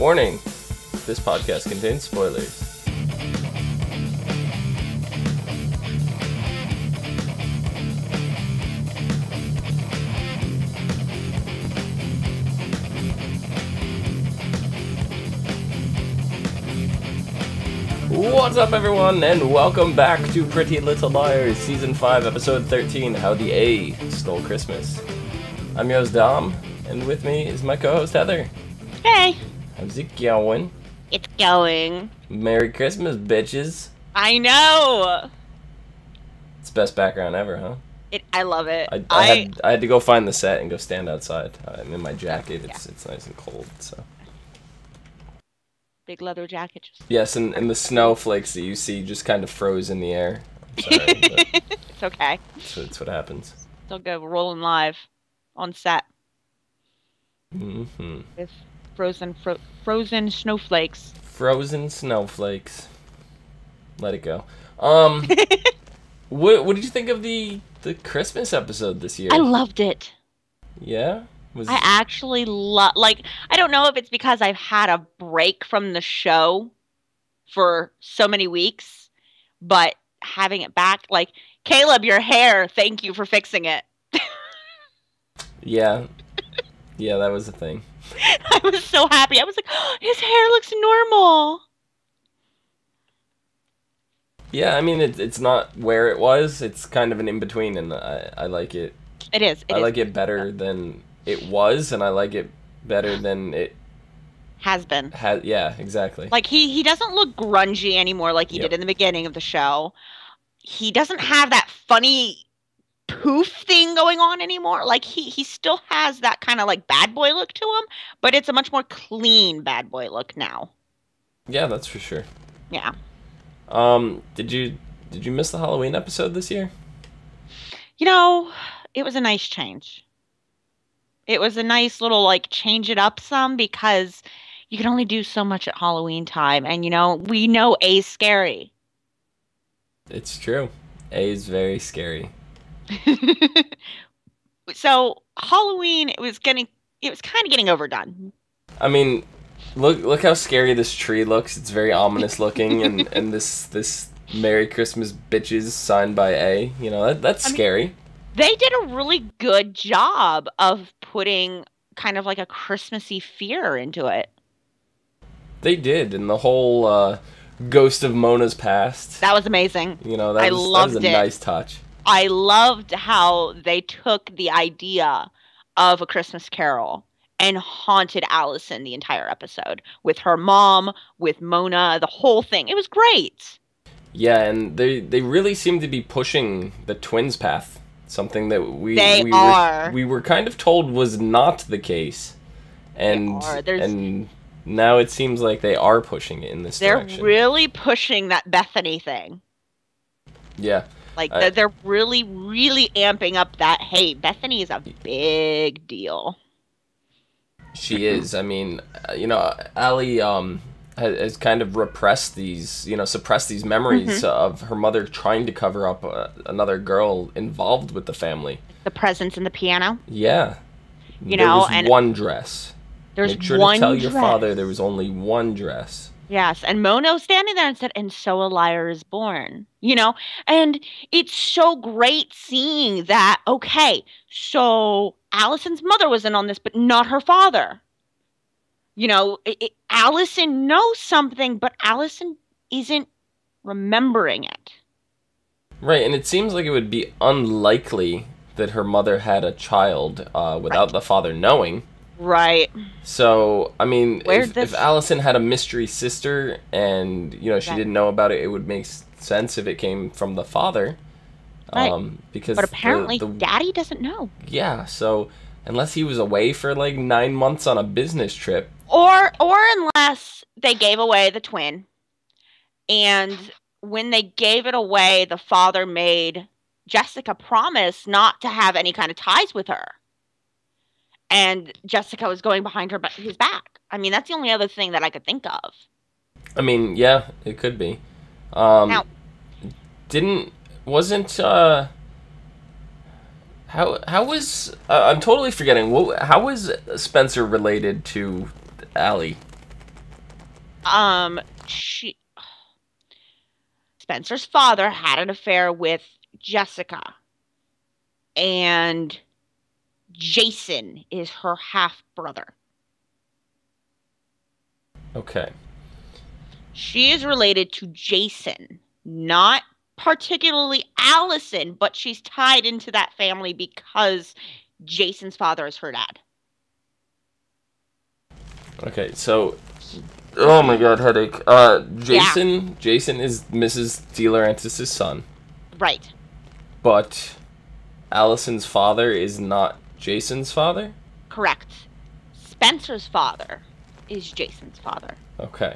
Warning, this podcast contains spoilers. What's up, everyone, and welcome back to Pretty Little Liars, Season 5, Episode 13, How the A Stole Christmas. I'm your host, Dom, and with me is my co-host, Heather. Hey! How's it going? It's going. Merry Christmas, bitches. I know! It's the best background ever, huh? I love it. I had to go find the set and go stand outside. I'm in my jacket. It's nice and cold, so... Big leather jacket. Yes, and the snowflakes that you see just kind of froze in the air. I'm sorry, but it's okay. That's what happens. Still go. We're rolling live on set. Mm-hmm. With frozen snowflakes. Frozen snowflakes. Let it go. What did you think of the Christmas episode this year? I loved it. Yeah? I actually love, I don't know if it's because I've had a break from the show for so many weeks, but having it back, Caleb, your hair, thank you for fixing it. Yeah. Yeah, that was the thing. I was so happy. I was like, oh, his hair looks normal. Yeah, I mean, it's not where it was. It's kind of an in-between, and I like it. It is. I like it better than it was, and I like it better than it has been. Yeah, exactly. He doesn't look grungy anymore like he did in the beginning of the show. He doesn't have that funny poof thing going on anymore. He still has that kind of bad boy look to him, but it's a much more clean bad boy look now. Yeah, that's for sure. Yeah. Did you miss the Halloween episode this year? You know, it was a nice change. It was a nice little, change it up some, because you can only do so much at Halloween time. And, we know A's scary. It's true. A is very scary. So, Halloween, it was kind of getting overdone. I mean, look how scary this tree looks. It's very ominous looking. and this Merry Christmas bitches signed by A. That's scary. They did a really good job of putting kind of a Christmassy fear into it. They did, and the whole Ghost of Mona's Past. That was amazing. That was a nice touch. I loved how they took the idea of A Christmas Carol and haunted Allison the entire episode. With her mom, with Mona, the whole thing. It was great. Yeah, and they really seem to be pushing the twins path. Something that we were kind of told was not the case, and now it seems like they are pushing it in this direction. They're really pushing that Bethany thing. Yeah, they're really, really amping up that. Hey, Bethany is a big deal. She is. I mean, Allie has kind of suppressed these memories of her mother trying to cover up another girl involved with the family. The presents in the piano? Yeah. There was one dress. Make sure to tell your father there was only one dress. Yes, and Mono standing there and said, and so a liar is born. And it's so great seeing that, okay, so Allison's mother was in on this, but not her father. Allison knows something, but Allison isn't remembering it. Right, and it seems like it would be unlikely that her mother had a child without the father knowing. Right. So, I mean, if Allison had a mystery sister and, she didn't know about it, it would make sense if it came from the father. Right. Because but apparently Daddy doesn't know. Yeah, so unless he was away for 9 months on a business trip. Or unless they gave away the twin. And when they gave it away, the father made Jessica promise not to have any kind of ties with her. And Jessica was going behind his back. I mean, that's the only other thing that I could think of. I mean, yeah, it could be. Wasn't How was... I'm totally forgetting. How was Spencer related to Allie? Spencer's father had an affair with Jessica, and Jason is her half brother. Okay. She is related to Jason, not particularly Allison, but she's tied into that family because Jason's father is her dad. Okay, so, oh my god, headache. Jason is Mrs. DeLaurentis' son. Right. But Allison's father is not Jason's father? Correct. Spencer's father is Jason's father. Okay.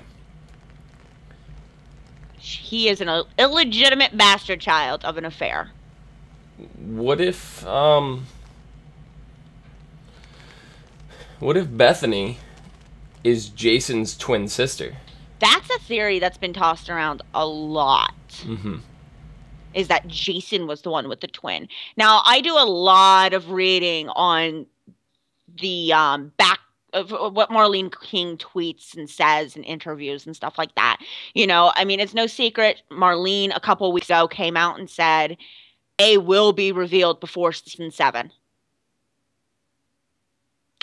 He is an illegitimate bastard child of an affair. What if Bethany is Jason's twin sister? That's a theory that's been tossed around a lot. Mm-hmm. Is that Jason was the one with the twin. Now, I do a lot of reading on the back of what Marlene King tweets and says in interviews and stuff like that. You know, I mean, it's no secret. Marlene, a couple weeks ago, came out and said, A will be revealed before season 7.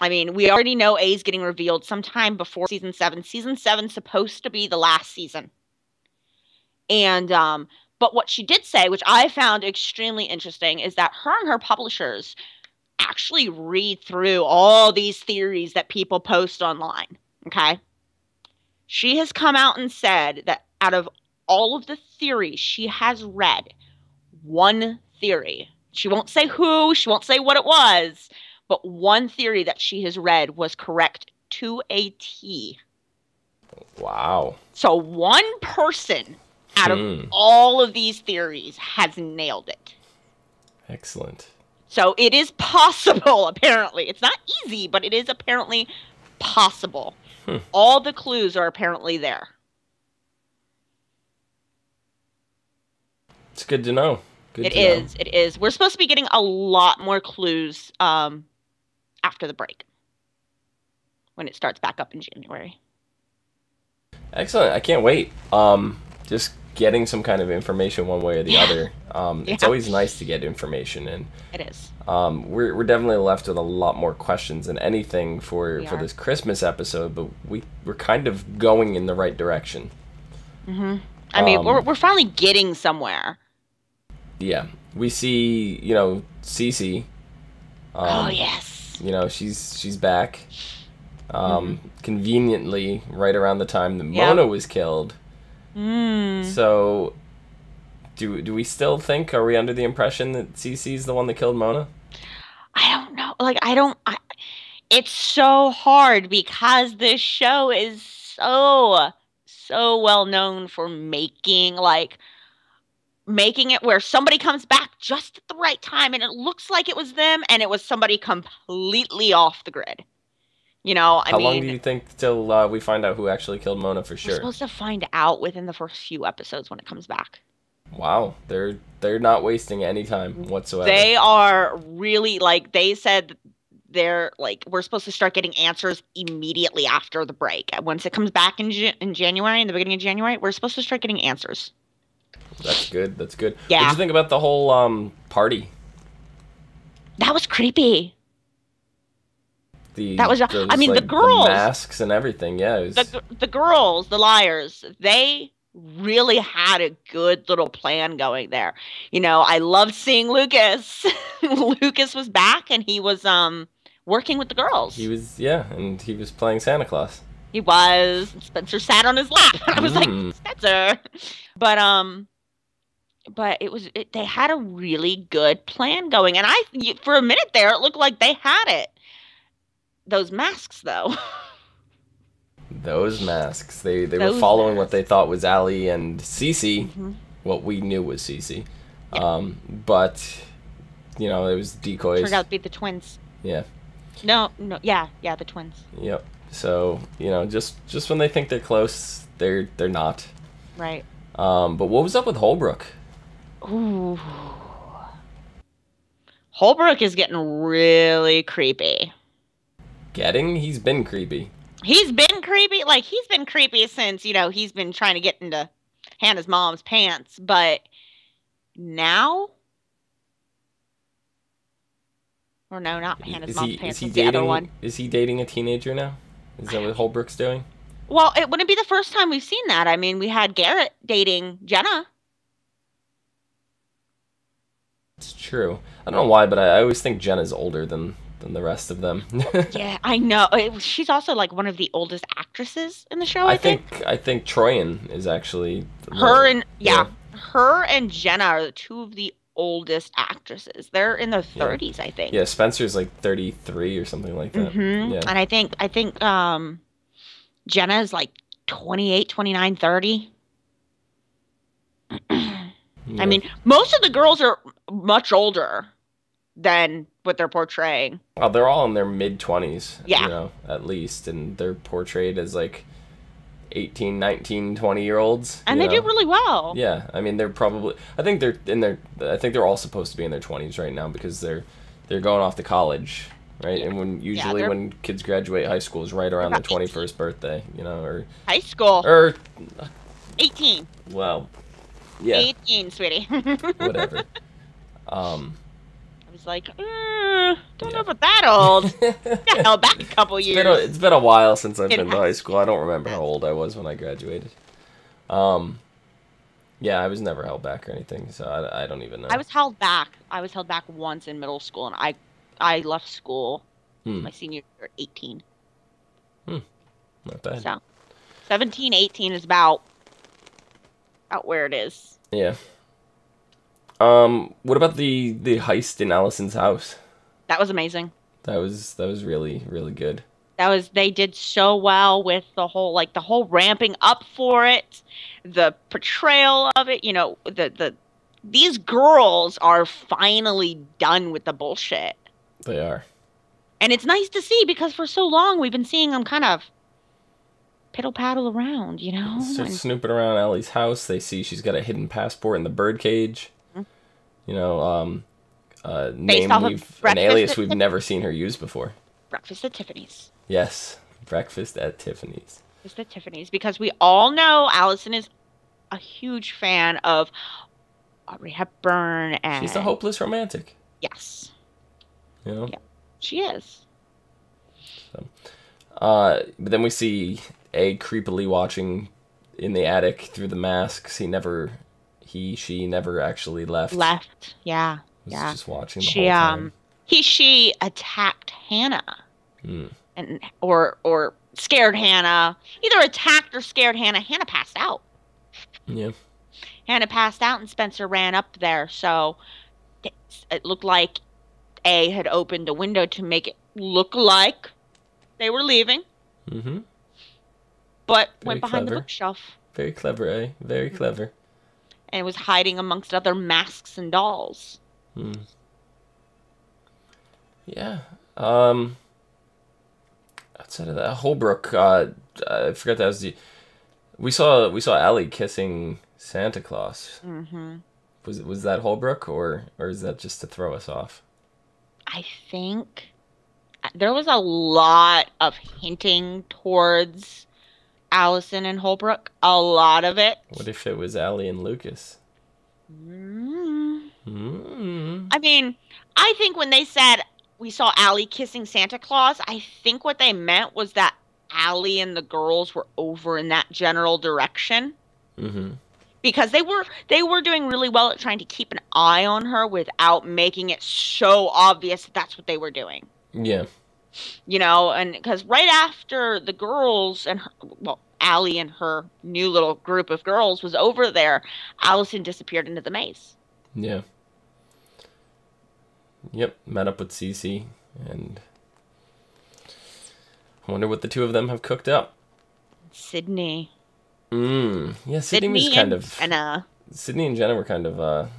I mean, we already know A's getting revealed sometime before season 7. Season 7's supposed to be the last season. And, but what she did say, which I found extremely interesting, is that her and her publishers actually read through all these theories that people post online, okay? She has come out and said that out of all of the theories she has read, one theory, she won't say who, she won't say what it was, but one theory that she has read was correct to a T. Wow. So one person out of all of these theories has nailed it. Excellent. So it is possible, apparently. It's not easy, but it is apparently possible. All the clues are apparently there. It's good to know. It is. We're supposed to be getting a lot more clues after the break, when it starts back up in January. Excellent. I can't wait. Just getting some kind of information one way or the other. It's always nice to get information, and it is. We're definitely left with a lot more questions than anything for this Christmas episode, but we're kind of going in the right direction. Mm-hmm. I mean, we're finally getting somewhere. Yeah, we see, Cece. Oh yes. She's back. Conveniently, right around the time that Mona was killed. So, do we still think? Are we under the impression that Cece's the one that killed Mona? I don't know. It's so hard because this show is so well known for making it where somebody comes back just at the right time and it looks like it was them and it was somebody completely off the grid. How long do you think till we find out who actually killed Mona for sure? We're supposed to find out within the first few episodes when it comes back. Wow, they're not wasting any time whatsoever. They are really, they said we're supposed to start getting answers immediately after the break. Once it comes back in January, in the beginning of January, we're supposed to start getting answers. That's good. Yeah. What did you think about the whole party? That was creepy. The the girls, the masks and everything. Yeah, it was... the girls, the liars, they really had a good little plan going there. I loved seeing Lucas. Lucas was back and he was working with the girls. He was, and he was playing Santa Claus. He was. Spencer sat on his lap. I was like, Spencer. But they had a really good plan going, and for a minute there it looked like they had it. Those masks, though. Those masks. They were following what they thought was Allie and Cece. What we knew was Cece. Yeah. But, it was decoys. Turned out to be the twins. Yeah. No. Yeah, the twins. Yep. So, just when they think they're close, they're not. Right. But what was up with Holbrook? Ooh. Holbrook is getting really creepy. He's been creepy. He's been creepy. Like, he's been creepy since, you know, he's been trying to get into Hannah's mom's pants. But now... Or no, not Hannah's mom's pants. Is he dating, the other one. Is he dating a teenager now? Is that what Holbrook's doing? Well, it wouldn't be the first time we've seen that. I mean, we had Garrett dating Jenna. It's true. I don't know why, but I always think Jenna's older than the rest of them. Yeah, I know. She's also like one of the oldest actresses in the show. I think Troyan is actually her and her and Jenna are two of the oldest actresses. They're in their 30s, I think. Yeah, Spencer's like 33 or something like that. Mm-hmm. Yeah. And I think Jenna is like 28, 29, 30. Yeah. I mean, most of the girls are much older than what they're portraying. Oh, they're all in their mid-20s, you know, at least, and they're portrayed as like 18, 19, 20-year-olds. And they do really well. Yeah, I mean, they're probably... I think they're all supposed to be in their 20s right now because they're going off to college, right? Yeah. And when kids graduate high school is right around their 21st birthday, you know, or... High school. Or... 18. Well, yeah. 18, sweetie. Whatever. I was like, don't know about that old. Got held back a couple years. It's been a while since I've been to high school. I don't remember how old I was when I graduated. Yeah, I was never held back or anything, so I don't even know. I was held back. I was held back once in middle school, and I left school my senior year at 18. Not bad. So, 17, 18 is about where it is. Yeah. What about the heist in Allison's house? That was amazing. That was really, really good. They did so well with the whole ramping up for it, the portrayal of it, you know, these girls are finally done with the bullshit. They are. And it's nice to see because for so long we've been seeing them kind of piddle-paddle around, you know? Start snooping around Ellie's house. They see she's got a hidden passport in the birdcage. You know, an alias we've never seen her use before. Breakfast at Tiffany's. Yes, Breakfast at Tiffany's. Breakfast at Tiffany's, because we all know Allison is a huge fan of Audrey Hepburn, and she's a hopeless romantic. Yes. You know? Yeah, she is. So, but then we see A creepily watching in the attic through the masks. She never actually left. Yeah. Was just watching the whole time. She attacked Hannah. Or scared Hannah. Either attacked or scared Hannah. Hannah passed out. Yeah. Hannah passed out and Spencer ran up there. So it looked like A had opened a window to make it look like they were leaving. Mm-hmm. But went behind the bookshelf. Very clever, eh? Very clever. And it was hiding amongst other masks and dolls. Yeah. Outside of that, Holbrook, I forgot that was the... We saw Allie kissing Santa Claus. Mm-hmm. Was that Holbrook, or is that just to throw us off? I think there was a lot of hinting towards Allison and Holbrook. A lot of it. What if it was Allie and Lucas? I mean, I think when they said we saw Allie kissing Santa Claus, I think what they meant was that Allie and the girls were over in that general direction. Mm-hmm. Because they were doing really well at trying to keep an eye on her without making it so obvious that that's what they were doing. Yeah. You know, and because right after the girls and Allie and her new little group of girls was over there, Allison disappeared into the maze. Yeah. Yep, met up with Cece, and I wonder what the two of them have cooked up. Sydney. Yeah, Sydney and Jenna were kind of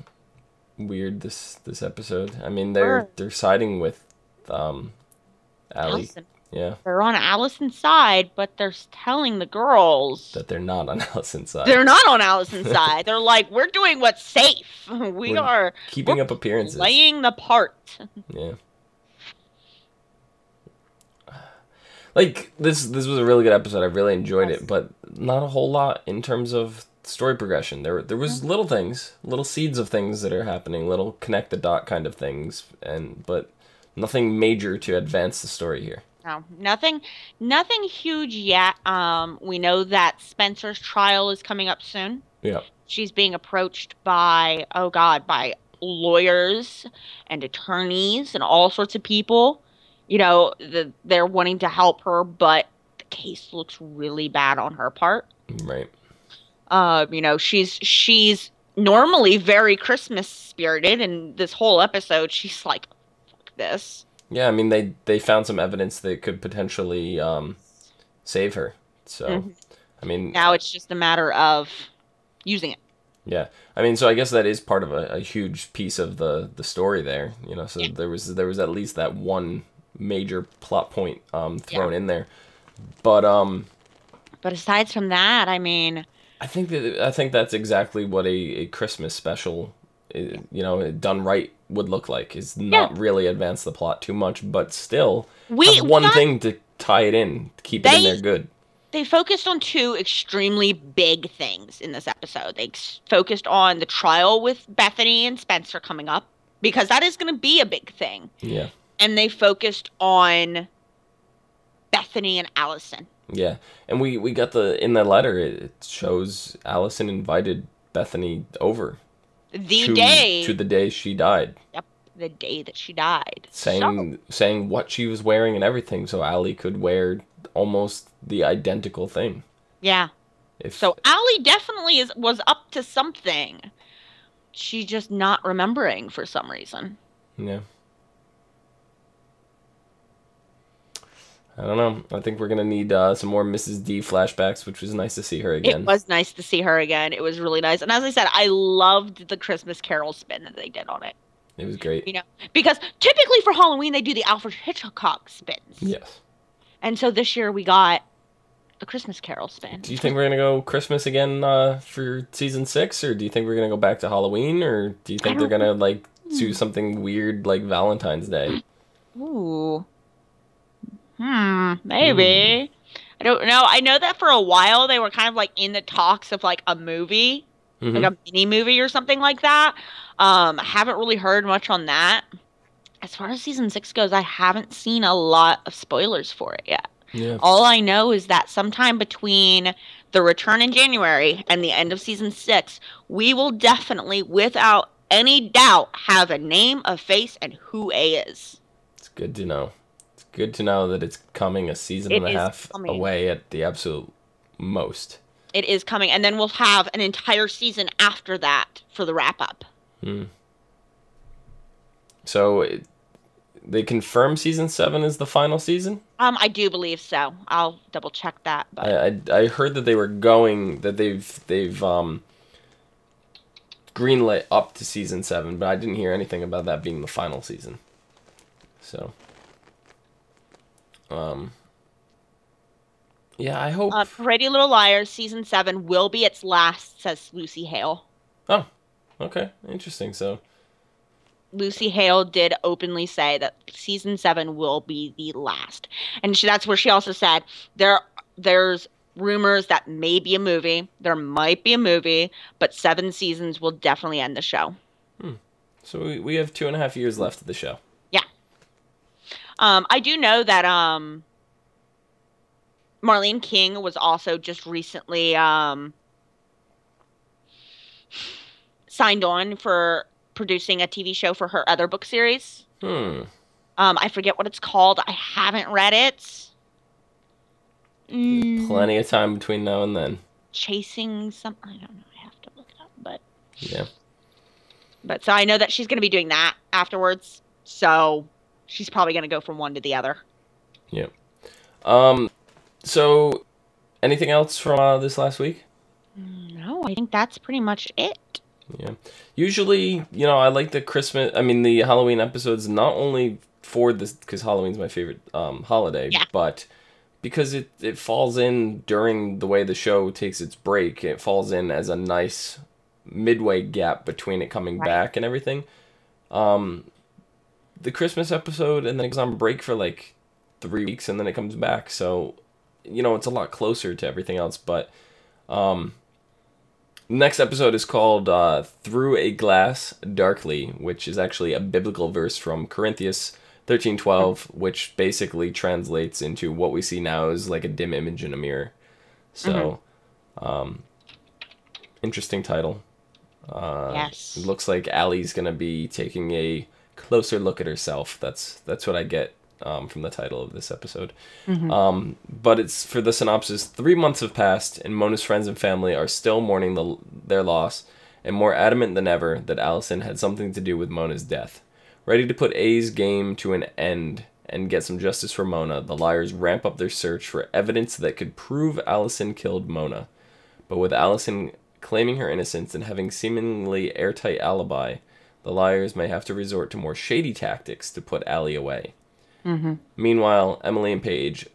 weird this episode. I mean, they're siding with Allie. Allison. Yeah. They're on Allison's side, but they're telling the girls that they're not on Allison's side. They're not on Allison's side. They're like, we're doing what's safe. We're keeping up appearances. Playing the part. Yeah. Like, this was a really good episode. I really enjoyed it, but not a whole lot in terms of story progression. There was little things, little seeds of things that are happening, little connect the dot kind of things, but nothing major to advance the story here. No, nothing huge yet. We know that Spencer's trial is coming up soon. Yeah. She's being approached by, by lawyers and attorneys and all sorts of people. You know, they're wanting to help her, but the case looks really bad on her part. Right. You know, she's normally very Christmas spirited, and this whole episode, she's like, fuck this. Yeah, I mean, they found some evidence that could potentially save her. So, I mean... Now it's just a matter of using it. Yeah. I mean, so I guess that is part of a huge piece of the story there. You know, so there was at least that one major plot point thrown in there. But aside from that, I mean... I think that's exactly what a Christmas special, you know, done right would look like. Is not really advance the plot too much, but still have one thing to tie it in, keep it in there good. They focused on two extremely big things in this episode. They focused on the trial with Bethany and Spencer coming up, because that is going to be a big thing. Yeah. And they focused on Bethany and Allison. Yeah, and we got in the letter, it shows Allison invited Bethany over. To the day she died. Yep, the day that she died. Saying what she was wearing and everything, so Allie could wear almost the identical thing. Yeah. So Allie definitely was up to something. She's just not remembering for some reason. Yeah. I don't know. I think we're going to need some more Mrs. D flashbacks, which was nice to see her again. It was nice to see her again. It was really nice. And as I said, I loved the Christmas Carol spin that they did on it. It was great. You know, because typically for Halloween, they do the Alfred Hitchcock spins. Yes. And so this year we got the Christmas Carol spin. Do you think we're going to go Christmas again for season 6? Or do you think we're going to go back to Halloween? Or do you think they're going to, like, do something weird like Valentine's Day? Ooh. Maybe. I don't know. I know that for a while they were kind of like in the talks of like a movie, like a mini movie or something like that. I haven't really heard much on that. As far as season 6 goes, I haven't seen a lot of spoilers for it yet. Yeah. All I know is that sometime between the return in January and the end of season 6, we will definitely, without any doubt, have a name, a face, and who A is. It's good to know. Good to know that it's coming a season and a half away at the absolute most. It is coming, and then we'll have an entire season after that for the wrap-up. So, they confirm season 7 is the final season? I do believe so. I'll double-check that. But I heard that they were going, that they've greenlit up to season 7, but I didn't hear anything about that being the final season. So... yeah, I hope... Pretty Little Liars season 7 will be its last, says Lucy Hale. Oh, okay. Interesting. So, Lucy Hale did openly say that season 7 will be the last. And that's where she also said there's rumors that may be a movie. There might be a movie, but 7 seasons will definitely end the show. So we have 2.5 years left of the show. Yeah. I do know that Marlene King was also just recently signed on for producing a TV show for her other book series. I forget what it's called. I haven't read it. Plenty of time between now and then. Chasing some... I don't know. I have to look it up, but... Yeah. But so I know that she's going to be doing that afterwards. So she's probably going to go from one to the other. Yeah. So anything else from this last week? No, I think that's pretty much it. Yeah. Usually, you know, I like the Halloween episodes, not only for this, because Halloween's my favorite holiday, but because it falls in during the way the show takes its break. It falls in as a nice midway gap between it coming back and everything. The Christmas episode, and then it goes on break for like 3 weeks, and then it comes back. So, you know, it's a lot closer to everything else. But next episode is called Through a Glass Darkly, which is actually a biblical verse from Corinthians 13:12, which basically translates into what we see now as like a dim image in a mirror. So, interesting title. Yes. It looks like Allie's gonna be taking a closer look at herself. That's what I get from the title of this episode. But it's for the synopsis. 3 months have passed, and Mona's friends and family are still mourning their loss, and more adamant than ever that Allison had something to do with Mona's death. Ready to put A's game to an end and get some justice for Mona, the liars ramp up their search for evidence that could prove Allison killed Mona. But with Allison claiming her innocence and having seemingly airtight alibi, the liars may have to resort to more shady tactics to put Allie away. Meanwhile, Emily and Paige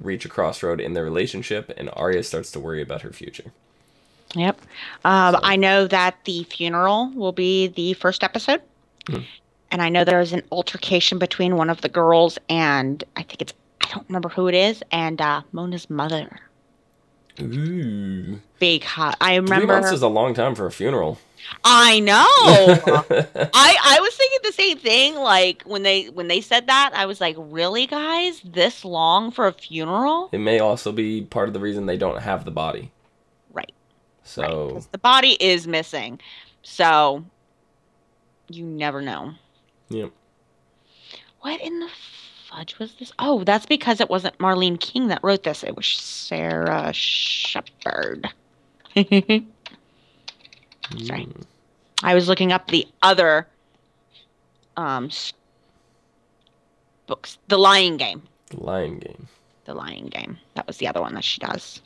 reach a crossroad in their relationship, and Arya starts to worry about her future. Yep. I know that the funeral will be the first episode. And I know there's an altercation between one of the girls and I don't remember who it is, and Mona's mother. Ooh. Big hot. I remember. 3 months is a long time for a funeral. I know. I was thinking the same thing. Like when they said that, I was like, really, guys, this long for a funeral? It may also be part of the reason they don't have the body. Right. So 'cause the body is missing. So you never know. Yep. What in the fudge was this? Oh, that's because it wasn't Marlene King that wrote this. It was Sarah Shepard. Sorry. I was looking up the other books. The Lying Game. The Lying Game. The Lying Game. That was the other one that she does.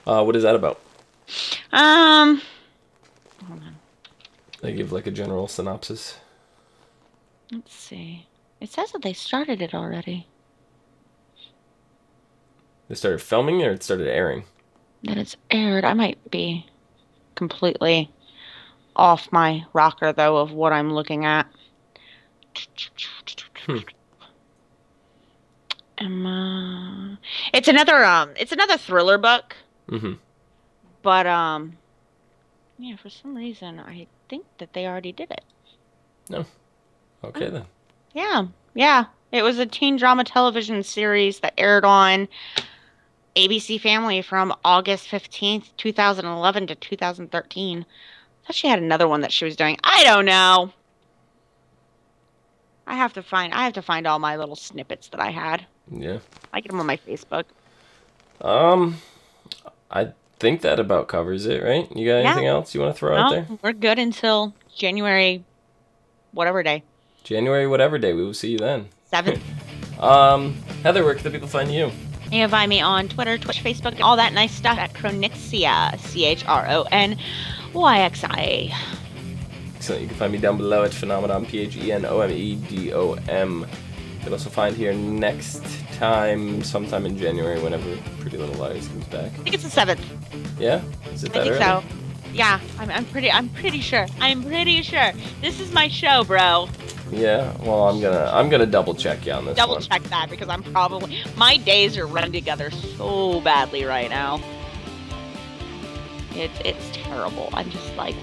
What is that about? Hold on. They give like a general synopsis. Let's see. It says that they started it already. They started filming or it started airing? That it's aired. I might be completely off my rocker though of what I'm looking at. It's another thriller book. But yeah, for some reason I think that they already did it. No. Okay then. Yeah. It was a teen drama television series that aired on ABC Family from August 15th, 2011 to 2013. I thought she had another one that she was doing. I don't know. I have to find all my little snippets that I had. Yeah. I get them on my Facebook. I think that about covers it, right? You got anything else you want to throw out there? We're good until January whatever day. January whatever day. We will see you then. 7th. Heather, where can the people find you? You can find me on Twitter, Twitch, Facebook, all that nice stuff at Chronixia, CHRONYXI. Excellent. You can find me down below at Phenomenon, PHENOMEDOM. You can also find here next time, sometime in January, whenever Pretty Little Liars comes back. I think it's the 7th. Yeah? Is it that I think early? so. Yeah, I'm pretty sure. This is my show, bro. Yeah, well, I'm gonna double check you on this. Double check that because my days are running together so badly right now. It's terrible. I'm just like,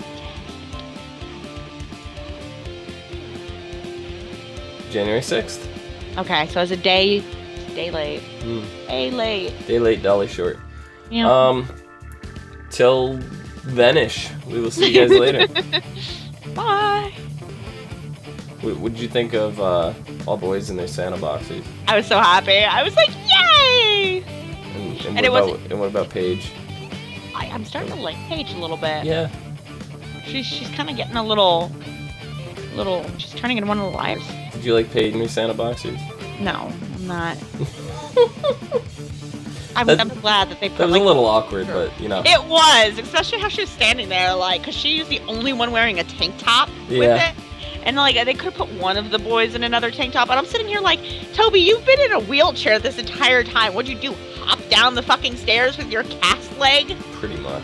January 6th. Okay, so it's a day late. Day late, dolly short. Yeah. Till then-ish. We will see you guys later. Bye. What did you think of All Boys in Their Santa Boxers? I was so happy. I was like, yay! And what about Paige? I'm starting to like Paige a little bit. Yeah. She's kind of getting a little. She's turning into one of the liars. Did you like Paige in Her Santa Boxers? No, I'm not. I'm glad that they put. That was a little awkward, but you know. It was, especially how she was standing there, like, because she was the only one wearing a tank top with it. And, like, they could have put one of the boys in another tank top. And I'm sitting here like, Toby, you've been in a wheelchair this entire time. What'd you do? Hop down the fucking stairs with your cast leg? Pretty much.